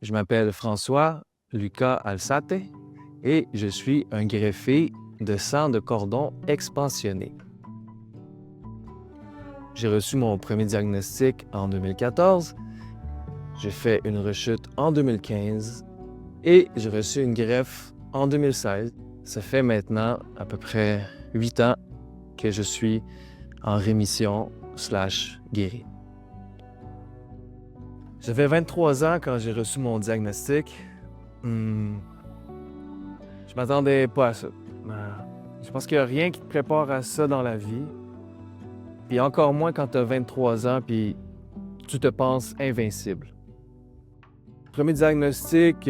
Je m'appelle François Lucas Alsate et je suis un greffé de sang de cordon expansionné. J'ai reçu mon premier diagnostic en 2014, j'ai fait une rechute en 2015 et j'ai reçu une greffe en 2016. Ça fait maintenant à peu près 8 ans que je suis en rémission / guéri. J'avais 23 ans quand j'ai reçu mon diagnostic. Je m'attendais pas à ça. Je pense qu'il n'y a rien qui te prépare à ça dans la vie. Puis encore moins quand tu as 23 ans puis tu te penses invincible. Premier diagnostic,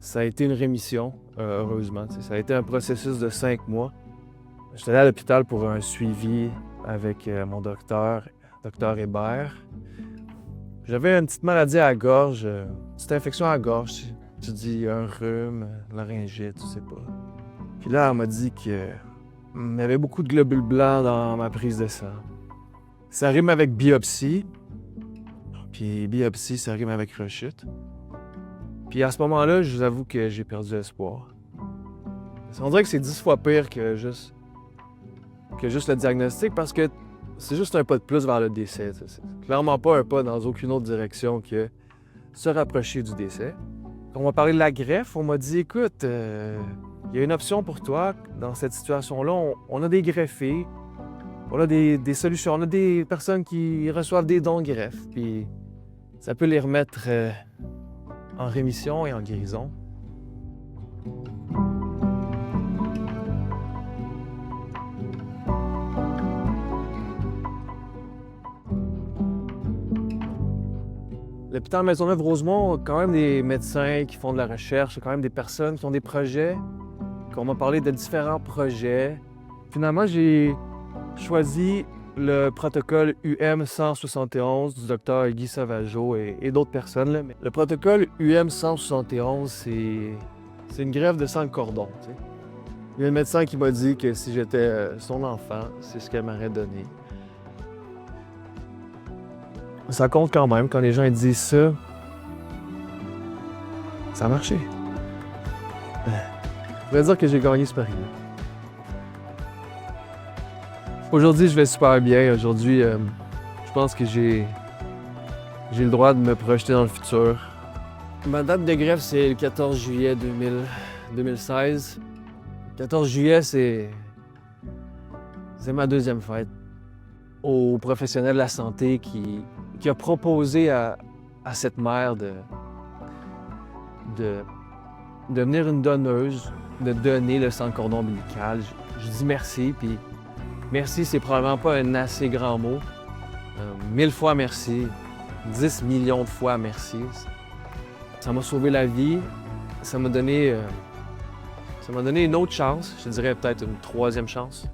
ça a été une rémission, heureusement. Ça a été un processus de 5 mois. J'étais allé à l'hôpital pour un suivi avec mon docteur Hébert. J'avais une petite maladie à la gorge, une petite infection à la gorge. Tu dis un rhume, laryngite, tu sais pas. Puis là, elle m'a dit qu'il y avait beaucoup de globules blancs dans ma prise de sang. Ça rime avec biopsie. Puis biopsie, ça rime avec rechute. Puis à ce moment-là, je vous avoue que j'ai perdu espoir. On dirait que c'est 10 fois pire que juste le diagnostic parce que c'est juste un pas de plus vers le décès. C'est clairement pas un pas dans aucune autre direction que se rapprocher du décès. Quand on m'a parlé de la greffe, on m'a dit, écoute, il y a une option pour toi dans cette situation-là. On a des greffés, on a des solutions, on a des personnes qui reçoivent des dons de greffe. Puis ça peut les remettre en rémission et en guérison. L'hôpital Maisonneuve-Rosemont a quand même des médecins qui font de la recherche, quand même des personnes qui ont des projets, qu'on m'a parlé de différents projets. Finalement, j'ai choisi le protocole UM-171 du docteur Guy Sauvageau et d'autres personnes. Là. Mais le protocole UM-171, c'est une greffe de sang de cordon. T'sais. Il y a un médecin qui m'a dit que si j'étais son enfant, c'est ce qu'elle m'aurait donné. Ça compte quand même, quand les gens disent ça, ça a marché. Je pourrais dire que j'ai gagné ce pari-là. Aujourd'hui, je vais super bien. Aujourd'hui, je pense que j'ai le droit de me projeter dans le futur. Ma date de greffe, c'est le 14 juillet 2016. Le 14 juillet, c'est ma deuxième fête. Au professionnel de la santé qui a proposé à cette mère de devenir une donneuse, de donner le sang de cordon ombilical. Je dis merci, puis merci, c'est probablement pas un assez grand mot. 1000 fois merci, 10 millions de fois merci. Ça m'a sauvé la vie, ça m'a donné une autre chance, je dirais peut-être une 3e chance.